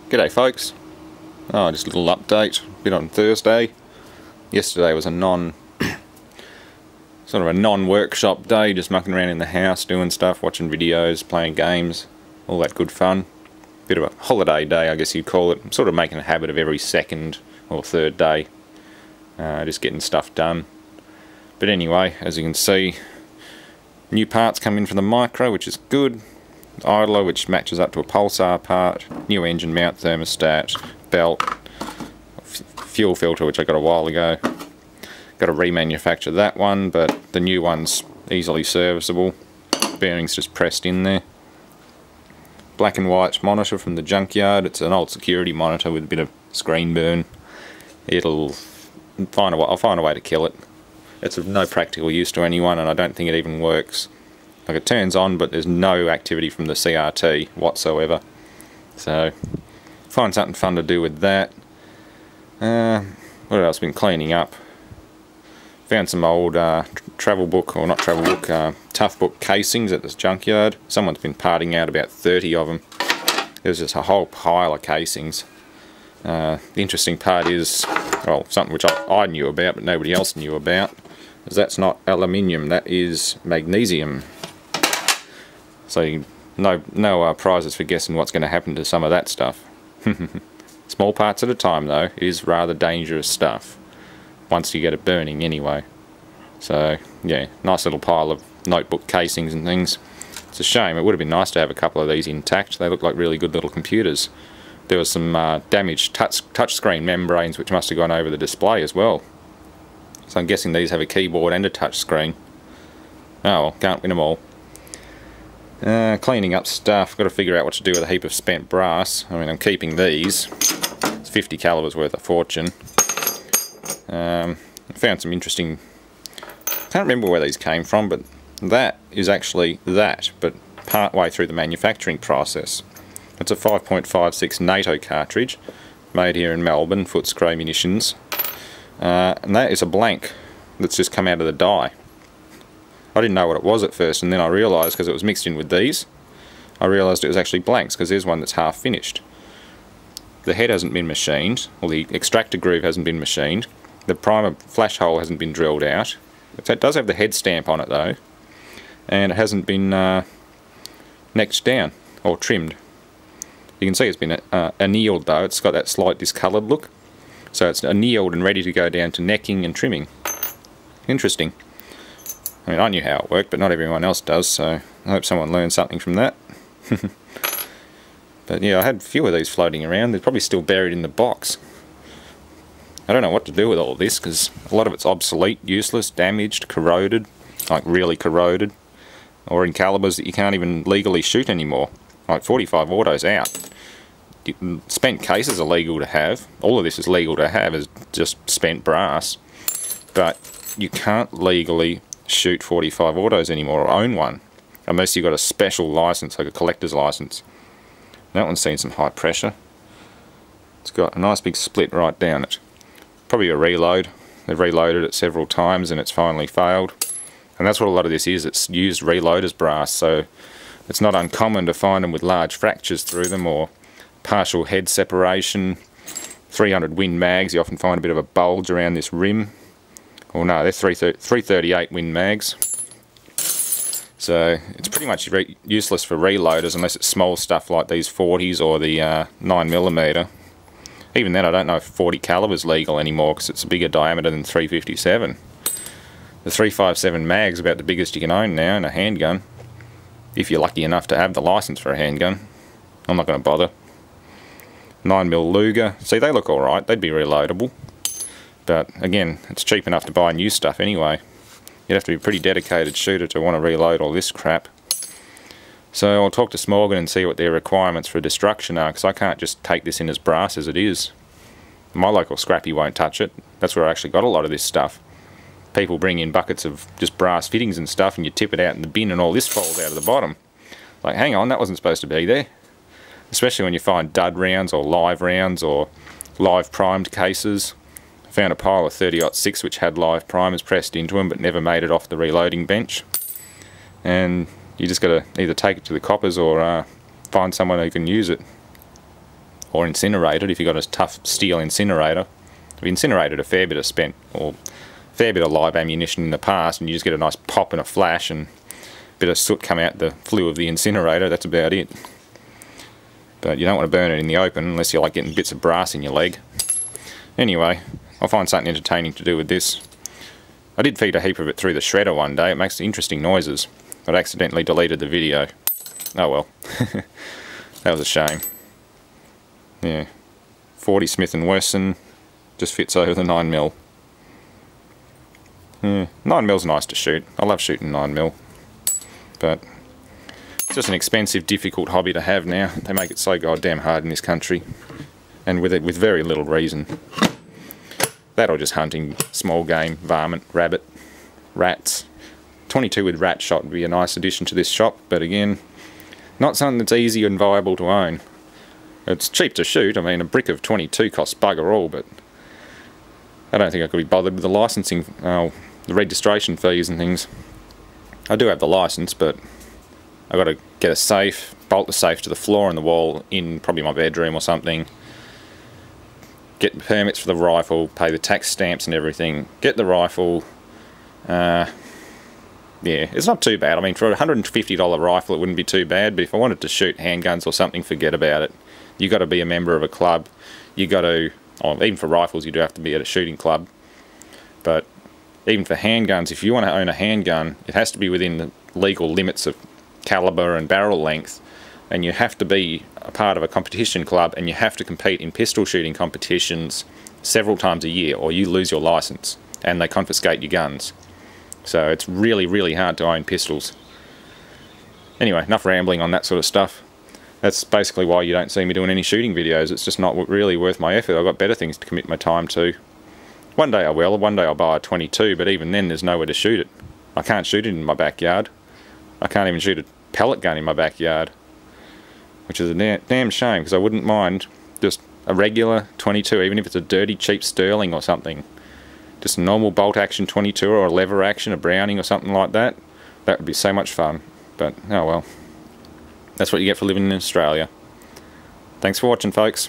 G'day folks. Just a little update. Bit on Thursday. Yesterday was a sort of a non-workshop day, just mucking around in the house, doing stuff, watching videos, playing games, all that good fun. Bit of a holiday day, I guess you'd call it. I'm sort of making a habit of every second or third day, just getting stuff done. But anyway, as you can see, new parts come in for the Micro, which is good. Idler, which matches up to a Pulsar part, new engine mount, thermostat, belt, fuel filter, which I got a while ago. Got to remanufacture that one, but the new one's easily serviceable. Bearings just pressed in there. Black and white monitor from the junkyard. It's an old security monitor with a bit of screen burn. I'll find a way to kill it. It's of no practical use to anyone, and I don't think it even works. Like, it turns on, but there's no activity from the CRT whatsoever. So, find something fun to do with that. What else? Been cleaning up. Found some old Tough Book casings at this junkyard. Someone's been parting out about 30 of them. There's just a whole pile of casings. The interesting part is, well, something which I knew about but nobody else knew about, is that's not aluminium, that is magnesium. So no prizes for guessing what's going to happen to some of that stuff. Small parts at a time though. It is rather dangerous stuff once you get it burning anyway. So yeah, nice little pile of notebook casings and things. It's a shame. It would have been nice to have a couple of these intact. They look like really good little computers. There was some damaged touchscreen membranes which must have gone over the display as well. So I'm guessing these have a keyboard and a touchscreen. Oh well, can't win them all. Cleaning up stuff. Got to figure out what to do with a heap of spent brass. I mean, I'm keeping these. It's 50 calibers worth of fortune. I found some interesting... Can't remember where these came from, but that is actually that, but part way through the manufacturing process. It's a 5.56 NATO cartridge, made here in Melbourne, Footscray Munitions. And that is a blank that's just come out of the die. I didn't know what it was at first, and then I realised, because it was mixed in with these, I realised it was actually blanks, because there's one that's half finished. The head hasn't been machined, or the extractor groove hasn't been machined, the primer flash hole hasn't been drilled out. It does have the head stamp on it though, and it hasn't been necked down, or trimmed. You can see it's been annealed though, it's got that slight discoloured look. So it's annealed and ready to go down to necking and trimming. Interesting. I mean, I knew how it worked, but not everyone else does, so I hope someone learned something from that. But yeah, I had a few of these floating around. They're probably still buried in the box. I don't know what to do with all of this, because a lot of it's obsolete, useless, damaged, corroded, like really corroded, or in calibers that you can't even legally shoot anymore. Like 45 Auto's out. Spent cases are legal to have. All of this is legal to have as just spent brass. But you can't legally shoot 45 Autos anymore or own one unless you've got a special license, like a collector's license. That one's seen some high pressure. It's got a nice big split right down it. Probably a reload. They've reloaded it several times and it's finally failed. And that's what a lot of this is. It's used reloaders brass, so it's not uncommon to find them with large fractures through them or partial head separation. 300 Win mags, you often find a bit of a bulge around this rim. Or no, they're 338 Win mags. So it's pretty much useless for reloaders unless it's small stuff like these 40s or the 9mm. Even then I don't know if 40 caliber is legal anymore because it's a bigger diameter than 357. The 357 mag's about the biggest you can own now in a handgun. If you're lucky enough to have the license for a handgun. I'm not going to bother. 9mm Luger. See, they look alright. They'd be reloadable. But again, it's cheap enough to buy new stuff anyway. You'd have to be a pretty dedicated shooter to want to reload all this crap. So I'll talk to Smorgon and see what their requirements for destruction are, because I can't just take this in as brass as it is. My local scrappy won't touch it. That's where I actually got a lot of this stuff. People bring in buckets of just brass fittings and stuff and you tip it out in the bin and all this falls out of the bottom. Like, hang on, that wasn't supposed to be there. Especially when you find dud rounds or live primed cases. I found a pile of 30-06 which had live primers pressed into them but never made it off the reloading bench. And you just got to either take it to the coppers or find someone who can use it. or incinerated if you've got a tough steel incinerator. I've incinerated a fair bit of fair bit of live ammunition in the past, and you just get a nice pop and a flash and a bit of soot come out the flue of the incinerator. That's about it. But you don't want to burn it in the open unless you like getting bits of brass in your leg. Anyway, I'll find something entertaining to do with this. I did feed a heap of it through the shredder one day. It makes interesting noises. But I accidentally deleted the video. Oh well. That was a shame. Yeah. 40 Smith & Wesson. Just fits over the 9mm. Yeah. 9mm's nice to shoot. I love shooting 9mm. But it's just an expensive, difficult hobby to have now. They make it so goddamn hard in this country. And with very little reason. That or just hunting small game, varmint, rabbit, rats. 22 with rat shot would be a nice addition to this shop, but again, not something that's easy and viable to own. It's cheap to shoot. I mean, a brick of 22 costs bugger all, but I don't think I could be bothered with the licensing, the registration fees and things. I do have the license, but I've got to get a safe, bolt the safe to the floor and the wall in probably my bedroom or something. Get the permits for the rifle, pay the tax stamps and everything, get the rifle. Yeah, it's not too bad. I mean, for a $150 rifle it wouldn't be too bad, but if I wanted to shoot handguns or something, forget about it. You got to be a member of a club. You got to, even for rifles you do have to be at a shooting club. But even for handguns, if you want to own a handgun, it has to be within the legal limits of caliber and barrel length. And you have to be a part of a competition club, and you have to compete in pistol shooting competitions several times a year, or you lose your license and they confiscate your guns. So it's really, really hard to own pistols. Anyway, enough rambling on that sort of stuff. That's basically why you don't see me doing any shooting videos. It's just not really worth my effort. I've got better things to commit my time to. One day I will, one day I'll buy a 22, but even then there's nowhere to shoot it. I can't shoot it in my backyard. I can't even shoot a pellet gun in my backyard. Which is a damn shame, because I wouldn't mind just a regular 22, even if it's a dirty, cheap Sterling or something. Just a normal bolt action 22 or a lever action, a Browning or something like that. That would be so much fun. But, oh well. That's what you get for living in Australia. Thanks for watching, folks.